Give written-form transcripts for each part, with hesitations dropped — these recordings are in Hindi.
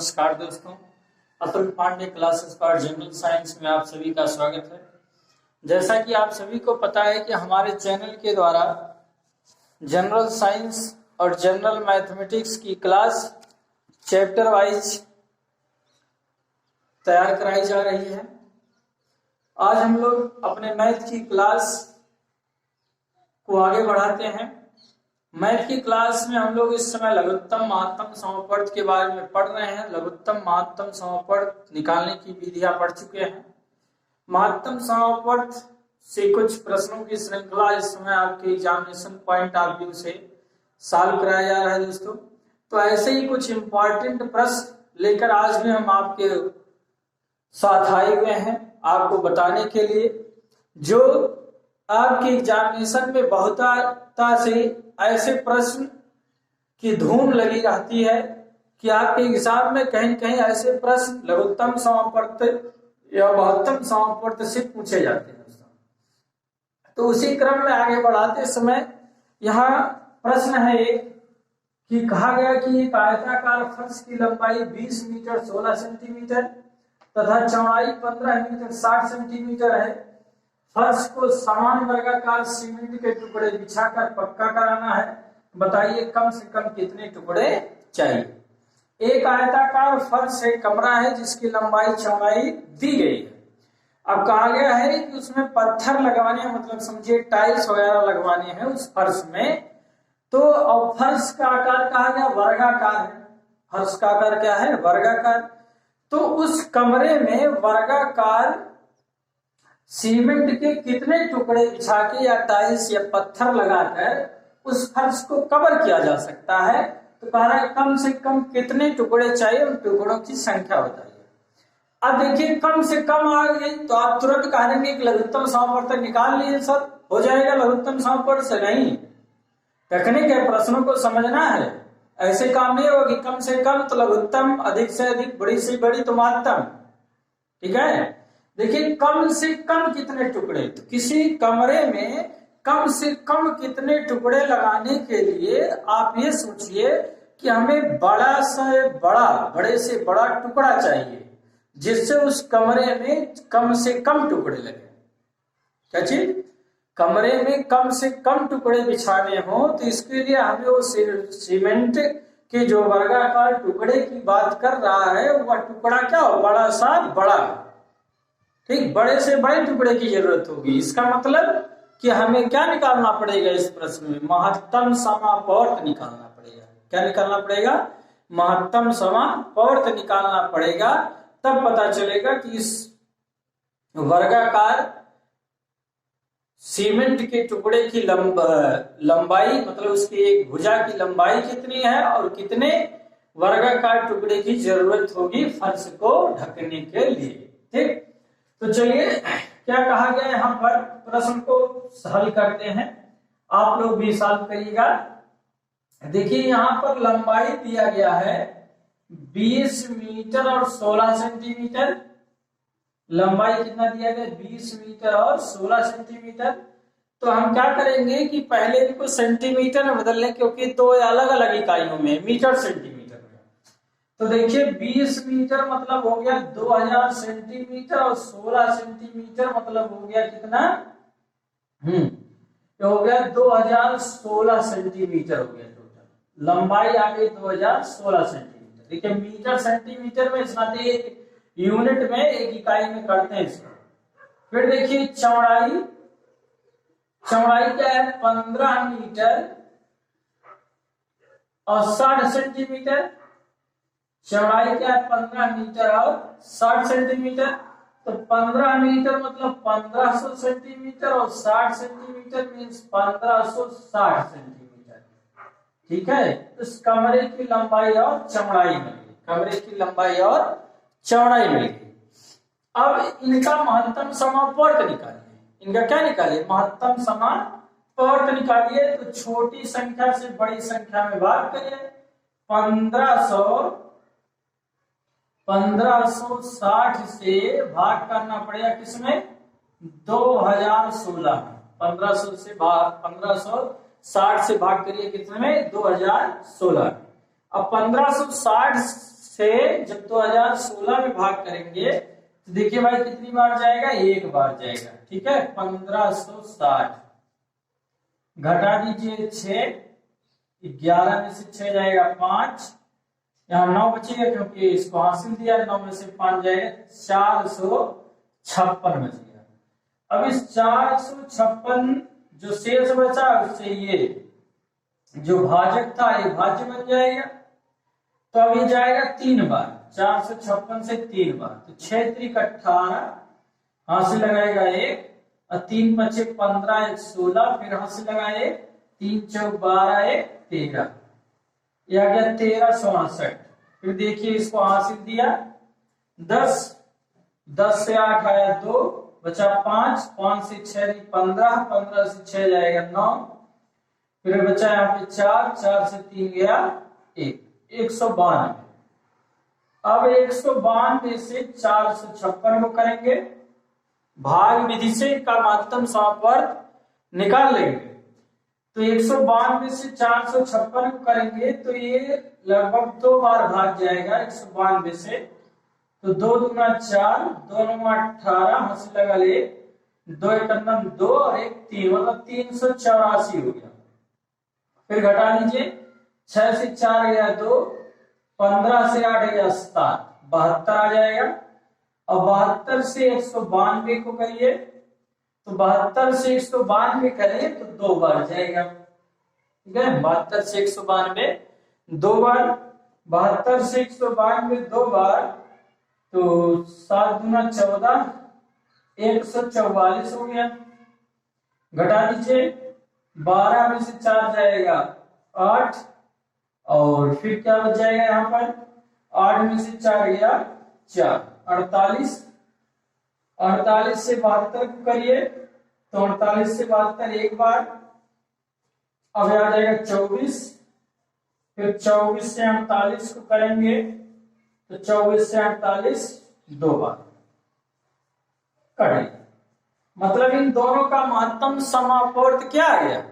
नमस्कार दोस्तों, Atul Pandey classes for general science में आप सभी का स्वागत है। जैसा कि आप सभी को पता है कि हमारे चैनल के द्वारा जनरल साइंस और जनरल मैथमेटिक्स की क्लास चैप्टर वाइज तैयार कराई जा रही है। आज हम लोग अपने मैथ की क्लास को आगे बढ़ाते हैं। मैथ की क्लास में हम लोग इस समय लघुत्तम महत्तम समवर्त के बारे में पढ़ रहे हैं। लघुत्तम महत्तम समवर्त निकालने की विधियां पढ़ चुके हैं। महत्तम समवर्त से कुछ प्रश्नों की श्रृंखला इस समय आपके एग्जामिनेशन पॉइंट ऑफ व्यू से सॉल्व कराया जा रहा है दोस्तों। तो ऐसे ही कुछ इंपॉर्टेंट प्रश्न लेकर आज भी हम आपके साथ आए हुए हैं आपको बताने के लिए, जो आपके एग्जामिनेशन में बहुतायत से ऐसे प्रश्न की धूम लगी रहती है कि आपके एग्जाम में कहीं कहीं ऐसे प्रश्न लघुत्तम समवर्त या महत्तम समवर्त से पूछे जाते हैं दोस्तों। तो उसी क्रम में आगे बढ़ाते समय यहाँ प्रश्न है एक कि कहा गया कि एक आयताकार फर्श की लंबाई 20 मीटर 16 सेंटीमीटर तथा चौड़ाई 15 मीटर 60 सेंटीमीटर है। फर्श को समान वर्गाकार सीमेंट के टुकड़े बिछाकर पक्का कराना है। बताइए कम से कम कितने टुकड़े चाहिए। एक आयताकार फर्श है, कमरा है जिसकी लंबाई चौड़ाई दी गई है। अब कहा गया है कि उसमें पत्थर लगवाने हैं, मतलब समझिए टाइल्स वगैरह लगवाने हैं उस फर्श में। तो अब फर्श का आकार कहा गया वर्गाकार है। फर्श का आकार क्या है? वर्गाकार। तो उस कमरे में वर्गाकार सीमेंट के कितने टुकड़े बिछा के या टाइल्स या पत्थर लगाकर उस फर्श को कवर किया जा सकता है। तो कह रहा है कम से कम कितने टुकड़े चाहिए, उन टुकड़ों की संख्या बताइए। अब देखिए कम से कम आ गई तो आप तुरंत कहेंगे कि लघुत्तम समवर्त निकाल लीजिए सर, हो जाएगा लघुत्तम समवर्त से। नहीं, टेक्निक है, प्रश्नों को समझना है। ऐसे काम नहीं होगी कम से कम तो लघुत्तम, अधिक से अधिक, बड़ी से बड़ी तो महत्तम। ठीक है, देखिए कम से कम कितने टुकड़े, तो किसी कमरे में कम से कम कितने टुकड़े लगाने के लिए आप ये सोचिए कि हमें बड़ा से बड़ा टुकड़ा चाहिए जिससे उस कमरे में कम से कम टुकड़े लगे। क्या चीज? कमरे में कम से कम टुकड़े बिछाने हो तो इसके लिए हमें वो सीमेंट के जो वर्गाकार टुकड़े की बात कर रहा है वह टुकड़ा क्या हो? बड़ा सा बड़ा। ठीक, बड़े से बड़े टुकड़े की जरूरत होगी। इसका मतलब कि हमें क्या निकालना पड़ेगा इस प्रश्न में? महत्तम समापवर्त निकालना पड़ेगा। क्या निकालना पड़ेगा? महत्तम समापवर्त निकालना पड़ेगा। तब पता चलेगा कि इस वर्गाकार सीमेंट के टुकड़े की लंबाई, मतलब उसकी एक भुजा की लंबाई कितनी है और कितने वर्गाकार टुकड़े की जरूरत होगी फर्श को ढकने के लिए। ठीक, तो चलिए क्या कहा गया यहाँ पर, प्रश्न को हल करते हैं। आप लोग भी सॉल्व करिएगा। देखिए यहाँ पर लंबाई दिया गया है 20 मीटर और 16 सेंटीमीटर। लंबाई कितना दिया गया? 20 मीटर और 16 सेंटीमीटर। तो हम क्या करेंगे कि पहले इनको सेंटीमीटर में बदल लें, क्योंकि दो अलग अलग इकाइयों में मीटर सेंटीमीटर। तो देखिए 20 मीटर मतलब हो गया 2000 सेंटीमीटर और 16 सेंटीमीटर मतलब हो गया कितना? तो हो गया 2016 सेंटीमीटर हो गया टोटल। लंबाई आ गई 2016 सेंटीमीटर। देखिए मीटर सेंटीमीटर में साथ एक यूनिट में, एक इकाई में करते हैं इसको। फिर देखिए चौड़ाई क्या है? 15 मीटर और 60 सेंटीमीटर। चौड़ाई क्या है? 15 मीटर और 60 सेंटीमीटर। तो 15 मीटर मतलब 1500 सेंटीमीटर और 60 सेंटीमीटर मीन्स 1560 सेंटीमीटर। ठीक है, इस कमरे की लंबाई और चौड़ाई मिल गई। कमरे की लंबाई और चौड़ाई मिल गई। अब इनका महत्तम समापवर्त निकालिए। इनका क्या निकालिए? महत्तम समापवर्त निकालिए। तो छोटी संख्या से बड़ी संख्या में भाग करिए। 1560 से भाग करना पड़ेगा किसमें? 2016 में। 1560 से भाग करिए कितने में? 2016। अब 1560 से जब 2016 में भाग करेंगे तो देखिए भाई कितनी बार जाएगा, एक बार जाएगा। ठीक है, 1560 घटा दीजिए 6, 11 में से 6 जाएगा 5, यहाँ 9 बचेगा क्योंकि इसको हासिल दिया, 9 में से 5 जाएगा 456 बच गया। अब इस 456 जो शेष बचा उससे ये जो भाजक था ये भाज्य बन जाएगा। तो अब ये जाएगा 3 बार, 456 से 3 बार, तो 6 त्रिक 18, हासिल लगाएगा 1 और 3 बचे 15, 1 16, फिर हासिल लगाए 3 चौक 12, 1 13, यह आ गया 1368। फिर देखिए इसको हासिल दिया 10, 10 से 8 आया 2, बचा 5, 5 से 6 15, 15 से 6 जाएगा 9, फिर बचा यहाँ पे 4, 4 से 3 गया 1, 192। अब 192 से 456 को करेंगे, भाग विधि से का महत्तम समापवर्त निकाल लेंगे। तो 192 से 456 को करेंगे तो ये लगभग 2 बार भाग जाएगा 192 से, तो 2 दूना 4, 2 9 18, हासिल लगा ले 2 एकम 2 और 1 3, मतलब 384 हो गया। फिर घटा लीजिए 6 से 4 गया 2, 15 से 8 गया 7, 72 आ जाएगा। अब 72 से 192 को करिए तो 72 से 192 करें तो 2 बार जाएगा। ठीक है, 72 से 192 2 बार, 72 से 192 2 बार, तो 7 दूना 14, 144 हो गया। घटा दीजिए 12 में से 4 जाएगा 8, और फिर क्या बच जाएगा यहाँ पर, 8 में से 4 गया 4, 48, 48 से 72 को करिए तो 48 से 72 एक बार, अब आ जाएगा 24, फिर 24 से 48 को करेंगे तो 24 से 48 2 बार करेंगे। मतलब इन दोनों का महत्तम समापवर्त क्या आ गया,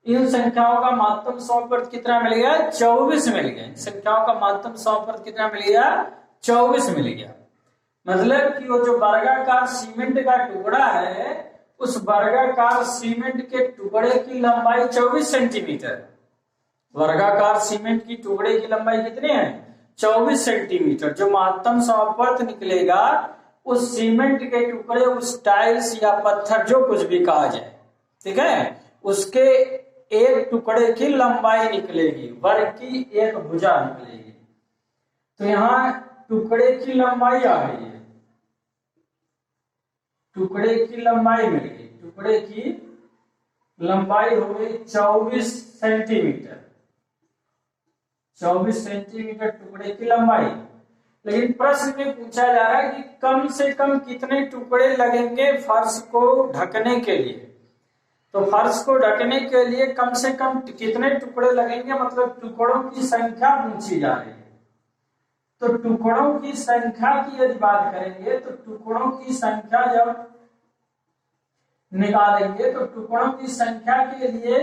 इन संख्याओं का महत्तम समापवर्त कितना मिल गया, 24 मिल गया। इन संख्याओं का महत्तम समापवर्त कितना मिल गया, 24 मिल गया। मतलब कि वो जो वर्गाकार सीमेंट का टुकड़ा है, उस वर्गाकार सीमेंट के टुकड़े की लंबाई 24 सेंटीमीटर। वर्गाकार सीमेंट की टुकड़े की लंबाई कितनी है, 24 सेंटीमीटर। जो महत्तम समापवर्त निकलेगा उस सीमेंट के टुकड़े, उस टाइल्स या पत्थर जो कुछ भी कहा जाए, ठीक है, उसके एक टुकड़े की लंबाई निकलेगी, वर्ग की एक भुजा निकलेगी। तो यहाँ टुकड़े की लंबाई आ गई है, टुकड़े की लंबाई मिल गई, टुकड़े की लंबाई हो गई 24 सेंटीमीटर, 24 सेंटीमीटर टुकड़े की लंबाई। लेकिन प्रश्न में पूछा जा रहा है कि कम से कम कितने टुकड़े लगेंगे फर्श को ढकने के लिए। तो फर्श को ढकने के लिए कम से कम कितने टुकड़े लगेंगे, मतलब टुकड़ों की संख्या पूछी जा रही है। तो टुकड़ों की संख्या की यदि बात करेंगे तो टुकड़ों की संख्या जब निकालेंगे तो टुकड़ों की संख्या के लिए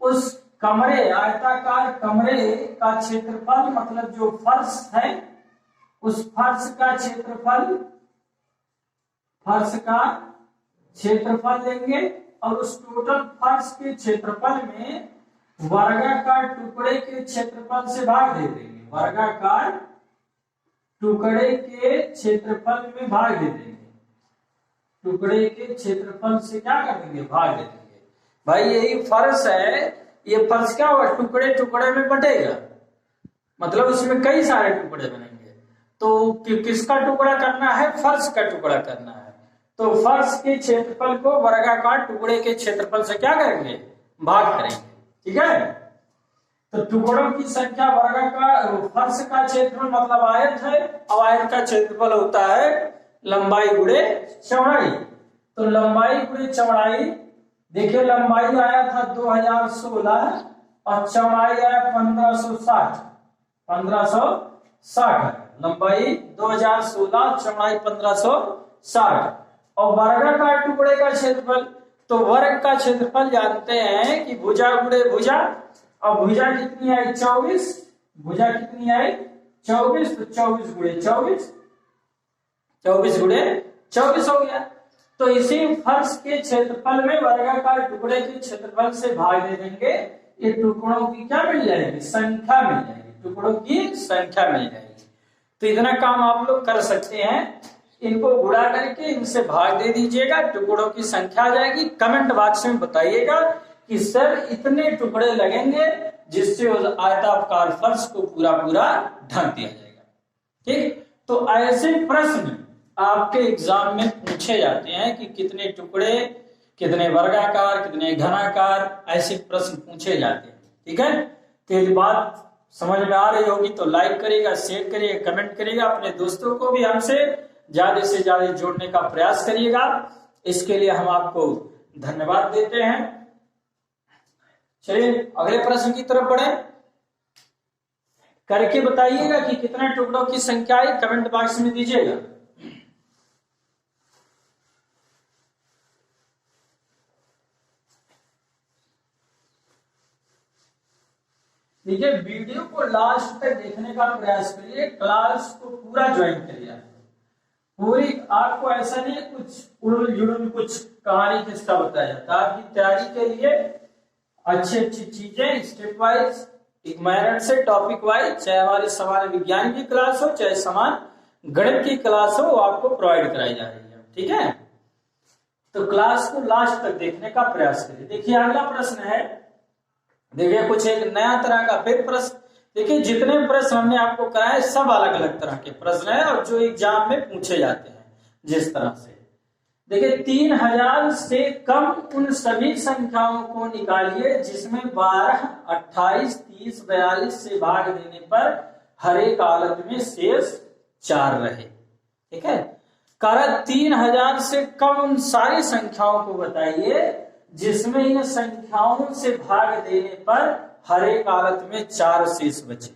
उस कमरे, आयताकार कमरे का क्षेत्रफल, मतलब जो फर्श है उस फर्श का क्षेत्रफल लेंगे और उस टोटल फर्श के क्षेत्रफल में वर्गाकार टुकड़े के क्षेत्रफल से भाग दे देंगे, वर्गाकार टुकड़े के क्षेत्रफल में भाग दे देंगे, टुकड़े के क्षेत्रफल से क्या कर देंगे, भाग दे देंगे। भाई यही फर्श है, ये फर्श क्या होगा, टुकड़े टुकड़े में बटेगा, मतलब उसमें कई सारे टुकड़े बनेंगे। तो किसका टुकड़ा करना है, फर्श का टुकड़ा करना है। तो फर्श के क्षेत्रफल को वर्गाकार टुकड़े के क्षेत्रफल से क्या करेंगे, भाग करेंगे। ठीक है, तो टुकड़ों की संख्या वर्गाकार, फर्श का क्षेत्रफल मतलब आयत है, और आयत का क्षेत्रफल होता है लंबाई गुणे चौड़ाई। तो लंबाई गुणे चौड़ाई, देखिए लंबाई आया था 2016 और चौड़ाई आया 1560 लंबाई 2016, चौड़ाई 1560। और वर्गाकार टुकड़े का क्षेत्रफल, तो वर्ग का क्षेत्रफल जानते हैं कि भुजा गुणे भुजा, और भुजा कितनी आई 24, भुजा कितनी आई 24, तो 24 गुणे 24, 24 गुणे 24 हो गया। तो इसी फर्श के क्षेत्रफल में वर्गाकार टुकड़े के क्षेत्रफल से भाग दे देंगे, ये टुकड़ों की क्या मिल जाएगी, संख्या मिल जाएगी, टुकड़ों की संख्या मिल जाएगी। तो इतना काम आप लोग कर सकते हैं, इनको गुणा करके इनसे भाग दे दीजिएगा, टुकड़ों की संख्या आ जाएगी। कमेंट बॉक्स में बताइएगा कि सर इतने टुकड़े लगेंगे जिससे उस आयताकार फर्श को पूरा पूरा ढक दिया जाएगा। ठीक, तो ऐसे प्रश्न आपके एग्जाम में पूछे जाते हैं कि कितने टुकड़े, कितने वर्गाकार, कितने घनाकार, ऐसे प्रश्न पूछे जाते हैं। ठीक है, तो यदि बात समझ में आ रही होगी तो लाइक करिएगा, शेयर करिएगा, कमेंट करिएगा, अपने दोस्तों को भी हमसे ज्यादा से ज्यादा जोड़ने का प्रयास करिएगा। इसके लिए हम आपको धन्यवाद देते हैं। चलिए अगले प्रश्न की तरफ बढ़े, करके बताइएगा कि कितने टुकड़ों की संख्या है, कमेंट बॉक्स में दीजिएगा। देखिए वीडियो को लास्ट तक देखने का प्रयास करिए, क्लास को पूरा ज्वाइन करिए। पूरी आपको ऐसा नहीं कुछ उड़ुल जुड़ुल कुछ कहानी किसका बताया जाता है। आपकी तैयारी के लिए अच्छी अच्छी चीजें स्टेप वाइज, एक मेथड से, टॉपिक वाइज, चाहे हमारे सामान्य विज्ञान की क्लास हो, चाहे सामान्य गणित की क्लास हो, वो आपको प्रोवाइड कराई जा रही है। ठीक है, तो क्लास को लास्ट तक देखने का प्रयास करिए। देखिए अगला प्रश्न है, देखिए कुछ एक नया तरह का फिर प्रश्न। देखिए जितने प्रश्न हमने आपको कराए सब अलग अलग तरह के प्रश्न है और जो एग्जाम में पूछे जाते हैं जिस तरह से। देखिए 3000 से कम उन सभी संख्याओं को निकालिए जिसमें 12, 28, 30, 42 से भाग देने पर हर एक हालत में शेष 4 रहे। ठीक है, कारण 3000 से कम उन सारी संख्याओं को बताइए जिसमें इन संख्याओं से भाग देने पर हर एक हालत में 4 शेष बचे।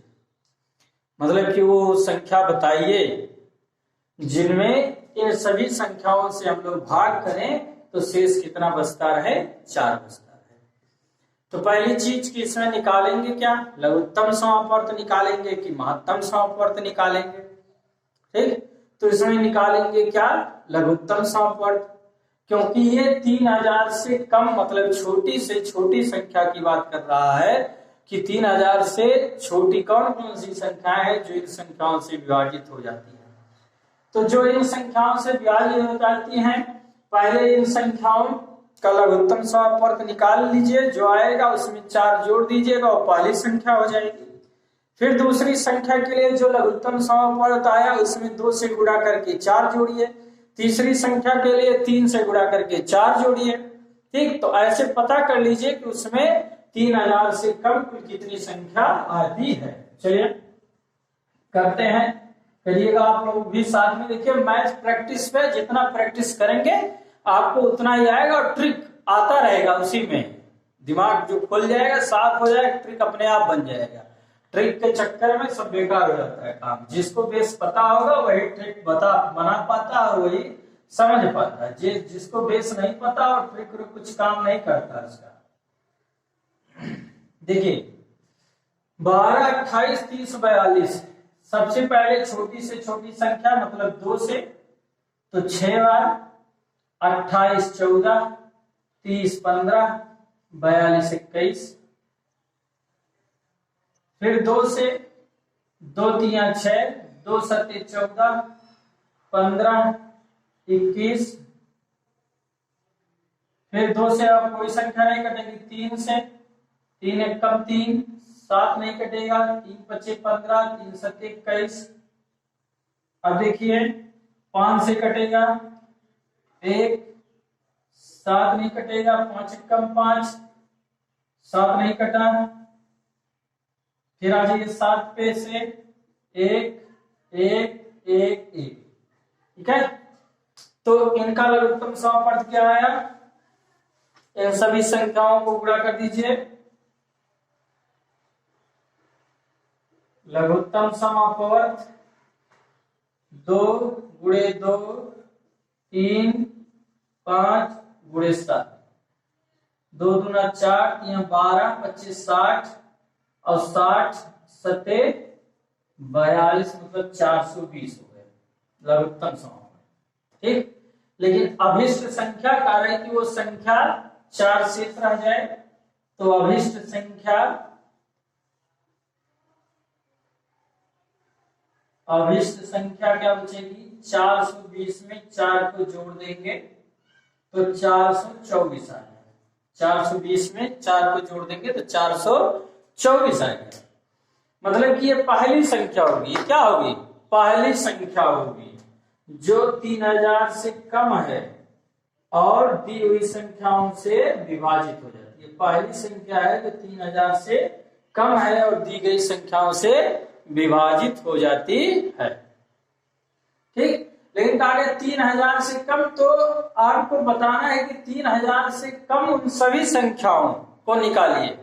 मतलब कि वो संख्या बताइए जिनमें इन सभी संख्याओं से हम लोग भाग करें तो शेष कितना बचता रहे, 4 बचता रहे। तो पहली चीज कि इसमें निकालेंगे क्या, लघुत्तम समापवर्त निकालेंगे कि महत्तम समापवर्त निकालेंगे। ठीक, तो इसमें निकालेंगे क्या, लघुत्तम समापवर्त, क्योंकि ये 3000 से कम मतलब छोटी से छोटी संख्या की बात कर रहा है कि 3000 से छोटी कौन कौन सी संख्या है जो इन संख्याओं से विभाजित हो जाती है। तो जो इन संख्याओं से विभाजित हो जाती हैं, पहले इन संख्याओं का लघुत्तम समापवर्त निकाल लीजिए, जो आएगा उसमें 4 जोड़ दीजिएगा और पहली संख्या हो जाएगी। फिर दूसरी संख्या के लिए जो लघुत्तम समापवर्त आया उसमें 2 से गुणा करके 4 जोड़िए, तीसरी संख्या के लिए 3 से गुणा करके 4 जोड़िए। ठीक, तो ऐसे पता कर लीजिए कि उसमें 3000 से कम कुल कितनी संख्या आती है। चलिए करते हैं, करिएगा आप लोग भी साथ में। देखिए मैथ प्रैक्टिस पे जितना प्रैक्टिस करेंगे आपको उतना ही आएगा और ट्रिक आता रहेगा, उसी में दिमाग जो खुल जाएगा, साफ हो जाएगा, ट्रिक अपने आप बन जाएगा। ट्रिक के चक्कर में सब बेकार हो जाता है काम। जिसको बेस पता होगा वही ट्रिक बना पाता और वही समझ पाता है। जिसको बेस नहीं पता और ट्रिक कुछ काम नहीं करता इसका। देखिए 12, 28, 30, 42, सबसे पहले छोटी से छोटी संख्या मतलब 2 से, तो 6 बार, 28 14, 30 15, 42 21। फिर 2 से, 2 3 6, 2 7 14, 15 21। फिर 2 से अब कोई संख्या नहीं कटेगी, 3 से, 3 1 कम 3, 7 नहीं कटेगा, 3 5 15, 3 7 21। अब देखिए 5 से कटेगा 1, 7 नहीं कटेगा, 5 कम 5, 7 नहीं कटा। फिर आ जाइए 7 पे से 1 1 1 1। ठीक है, तो इनका लघुत्तम समापवर्त क्या आया, इन सभी संख्याओं को गुणा कर दीजिए। लघुत्तम समापवर्त 2 गुणे 2 3 5 गुणे 7, 2 दूना 4, 3 12, 25 60 और 60 7 42 मतलब 420 हो गए लघुत्तम समापन, ठीक। लेकिन अभिष्ट संख्या कार्य है कि वो संख्या 4 शेष रह जाए, तो अभिष्ट संख्या क्या बचेगी, 420 में 4 को जोड़ देंगे तो 424 आ गया। 420 में 4 को जोड़ देंगे तो 424 आ गया। मतलब कि ये पहली संख्या होगी, क्या होगी, पहली संख्या होगी जो 3000 से कम है और दी हुई संख्याओं से विभाजित हो जाती है। पहली संख्या है जो 3000 से कम है और दी गई संख्याओं से विभाजित हो जाती है, ठीक। लेकिन कहा गया 3000 से कम, तो आपको बताना है कि 3000 से कम उन सभी संख्याओं को निकालिए।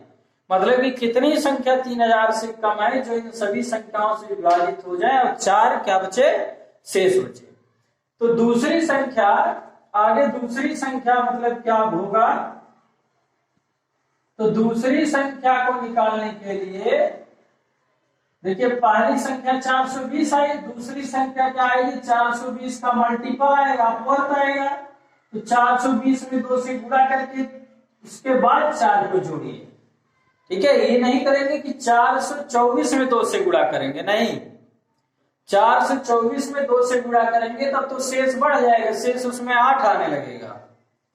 मतलब कि कितनी संख्या 3000 से कम है जो इन सभी संख्याओं से विभाजित हो जाए और 4 क्या बचे, शेष बचे। तो दूसरी संख्या, आगे दूसरी संख्या मतलब क्या होगा, तो दूसरी संख्या को निकालने के लिए देखिए पहली संख्या 420 आई, दूसरी संख्या क्या आएगी, 420 का मल्टीपल आएगा, अपवर्त आएगा। तो 420 में 2 से गुणा करके उसके बाद 4 को जोड़िए, ठीक है। ये नहीं करेंगे कि 424 में 2 से गुणा करेंगे, नहीं, 424 में 2 से गुणा करेंगे तब तो शेष बढ़ जाएगा, शेष उसमें 8 आने लगेगा,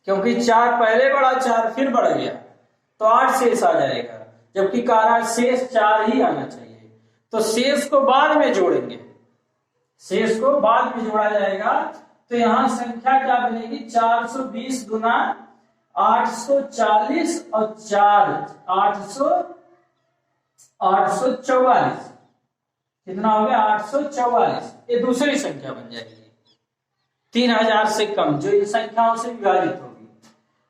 क्योंकि 4 पहले बढ़ा, 4 फिर बढ़ गया तो 8 शेष आ जाएगा, जबकि कारण शेष 4 ही आना चाहिए। तो शेष को बाद में जोड़ेंगे, शेष को बाद में जोड़ा जाएगा। तो यहां संख्या क्या बनेगी, 420 गुना 840 और 4 844, कितना हो गया, 844। ये दूसरी संख्या बन जाएगी 3000 से कम जो इन संख्याओं से विभाजित होगी।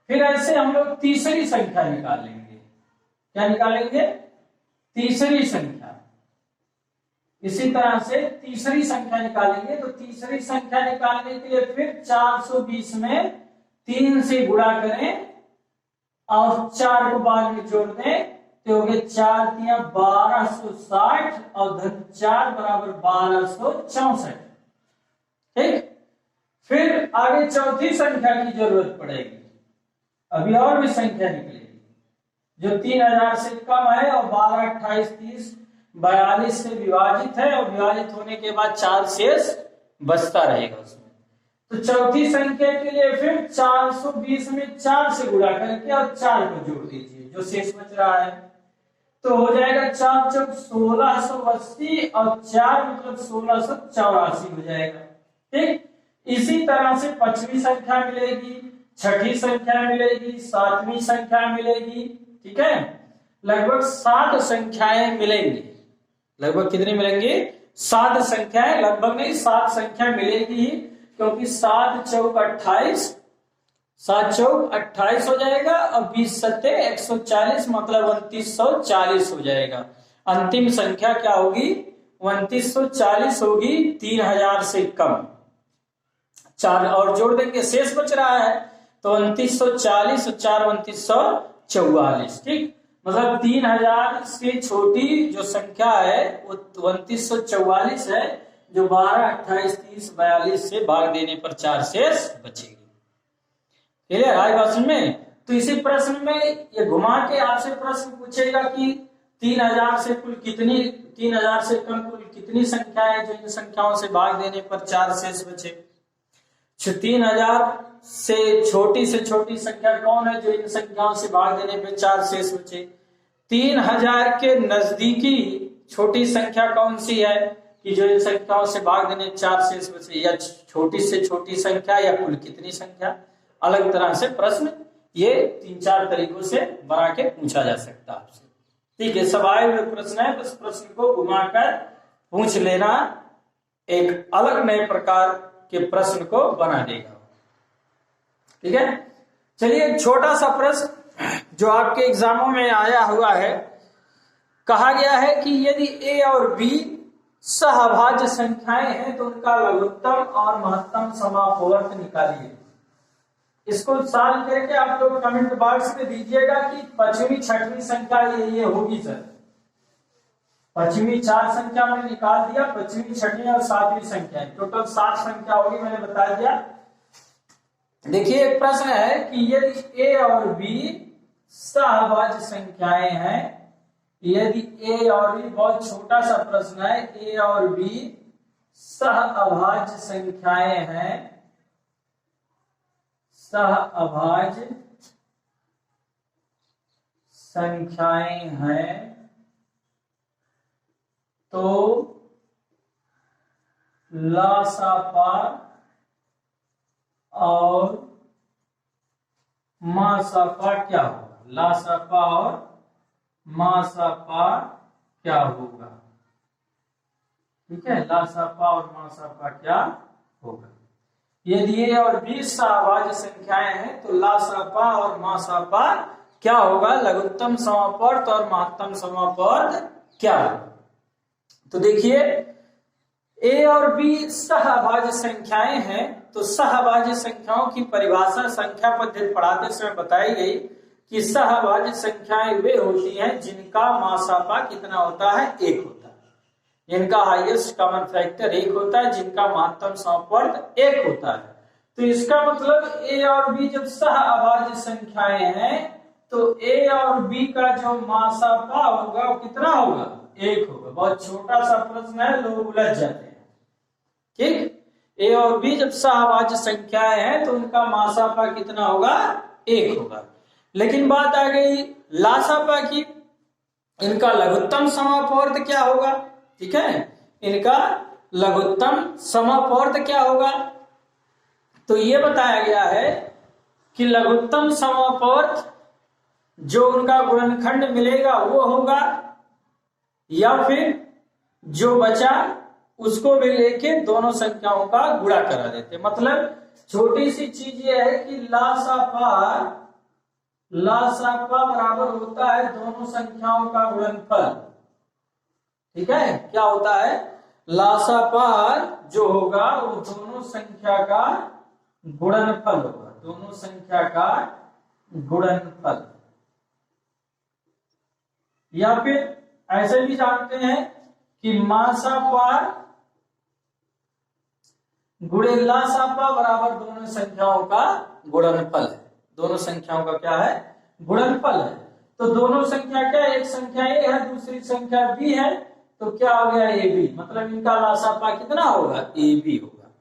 फिर ऐसे हम लोग तीसरी संख्या निकालेंगे, क्या निकालेंगे, तीसरी संख्या। इसी तरह से तीसरी संख्या निकालेंगे, तो तीसरी संख्या निकालने के लिए फिर 420 में 3 से गुणा करें और 4 को बाद में जोड़ दें, तो हो गए 4 तिया 1260 और धन 4 बराबर 1264, ठीक। फिर आगे चौथी संख्या की जरूरत पड़ेगी, अभी और भी संख्या निकलेगी जो 3000 से कम है और 12, 28, 30, 42 से विभाजित है और विभाजित होने के बाद 4 शेष बचता रहेगा उसमें। तो चौथी संख्या के लिए फिर 420 में 4 से गुणा करके और 4 को जोड़ दीजिए जो शेष बच रहा है, तो हो जाएगा 4 चौक 1680 और 4 मतलब 1684 हो जाएगा, ठीक। इसी तरह से पांचवी संख्या मिलेगी, छठी संख्या मिलेगी, सातवीं संख्या मिलेगी, ठीक है। लगभग 7 संख्याएं मिलेंगी, लगभग कितनी मिलेंगी, 7 संख्याएं, लगभग नहीं 7 संख्या मिलेगी, क्योंकि 7 चौक 28, 7 चौक 28 हो जाएगा और 20 सत्ते 140 मतलब 2940 हो जाएगा। अंतिम संख्या क्या होगी, 2940 होगी 3000 से कम। 4 और जोड़ देंगे, शेष बच रहा है, तो 2940 और 4 2944, ठीक। मतलब 3000 से छोटी जो संख्या है वो 2944 है, जो 12, 28, 30, 42 से भाग देने पर 4 शेष बचेगी। क्लियर है बात समझ में। तो इसी प्रश्न में ये घुमा के आपसे प्रश्न पूछेगा कि 3000 से कुल कितनी, 3000 से कम कुल कितनी संख्या है जो इन संख्याओं से भाग देने पर 4 शेष बचे। 3000 से छोटी संख्या कौन है जो इन संख्याओं से भाग देने पर 4 शेष बचे। 3000 के नजदीकी छोटी संख्या कौन सी है कि जो इन संख्याओं से भाग देने 4 शेष बचे, या छोटी से छोटी संख्या या कुल कितनी संख्या। अलग तरह से प्रश्न ये 3-4 तरीकों से बना के पूछा जा सकता है आपसे, ठीक है। सब आए हुए प्रश्न है, बस प्रश्न को घुमाकर पूछ लेना, एक अलग नए प्रकार के प्रश्न को बना देगा, ठीक है। चलिए छोटा सा प्रश्न जो आपके एग्जामों में आया हुआ है, कहा गया है कि यदि a और b सहभाज्य संख्याएं हैं तो उनका लघुत्तम और महत्तम समापवर्त निकालिए। इसको सॉल्व करके आप लोग कमेंट बॉक्स में दीजिएगा कि 5वीं 6वीं संख्या ये होगी सर, पश्चिमी 4 संख्या मैंने निकाल दिया, पश्चिमी 6वीं और 7वीं संख्या, टोटल 7 संख्या होगी, मैंने बता दिया। देखिए एक प्रश्न है कि यदि ए और बी सहअभाज्य संख्याएं हैं, यदि ए और बी, बहुत छोटा सा प्रश्न है, ए और बी सहअभाज्य संख्याएं हैं, सहअभाज्य संख्याएं हैं, तो लासापा और मासापा क्या होगा? लासापा और मासापा क्या होगा? ठीक है, लासापा और मासापा क्या होगा? यदि ए और बी सहअभाज्य संख्याएं हैं तो लासापा और मासापा क्या होगा? लघुत्तम समापवर्त और महत्तम समापवर्त क्या होगा? तो देखिए ए और बी सहअभाज्य संख्याएं हैं, तो सहअभाज्य संख्याओं की परिभाषा संख्या पद्धति पढ़ाते समय बताई गई कि सहअभाज्य संख्याएं वे होती हैं जिनका मासापा कितना होता है? 1 होता है, जिनका हाईएस्ट कॉमन फैक्टर 1 होता है, जिनका महत्तम समापवर्त 1 होता है। तो इसका मतलब ए और बी जब सहअभाज्य संख्याएं हैं तो ए और बी का जो मासापा होगा वो कितना होगा? 1 होगा। बहुत छोटा सा प्रश्न है, लोग उलझ जाते हैं। ठीक, ए और बी जब सहअभाज्य संख्याएं हैं तो उनका मासापा कितना होगा? 1 होगा। लेकिन बात आ गई लासापा की, इनका लघुत्तम समापवर्त क्या होगा? ठीक है, इनका लघुत्तम समापवर्त क्या होगा? तो ये बताया गया है कि लघुत्तम समापवर्त जो उनका गुणनखंड मिलेगा वो होगा, या फिर जो बचा उसको भी लेके दोनों संख्याओं का गुणा करा देते। मतलब छोटी सी चीज ये है कि लासापा बराबर होता है दोनों संख्याओं का गुणनफल। ठीक है, क्या होता है? लासापा जो होगा वो दोनों संख्या का गुणनफल होगा, दोनों संख्या का गुणनफल। या फिर ऐसे भी जानते हैं कि मासापा गुणे लासापा बराबर दोनों संख्याओं का गुणनफल है। दोनों संख्याओं का क्या है? गुणनफल है। तो दोनों संख्या क्या है? एक संख्या ए है, दूसरी संख्या बी है, तो क्या हो गया? A B. मतलब इनका लासापा कितना होगा? ए बी होगा।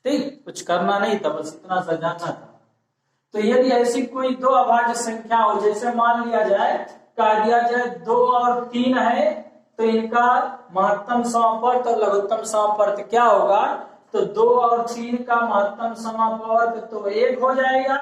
ठीक, कुछ करना नहीं था, बस इतना सा जानना था। तो यदि ऐसी कोई 2 अभाज्य संख्या हो, जैसे मान लिया जाए, कह दिया जाए 2 और 3 है, तो इनका महत्तम समापवर्त और लघुत्तम समापवर्त क्या होगा? तो 2 और 3 का महत्तम समापवर्त तो 1 हो जाएगा।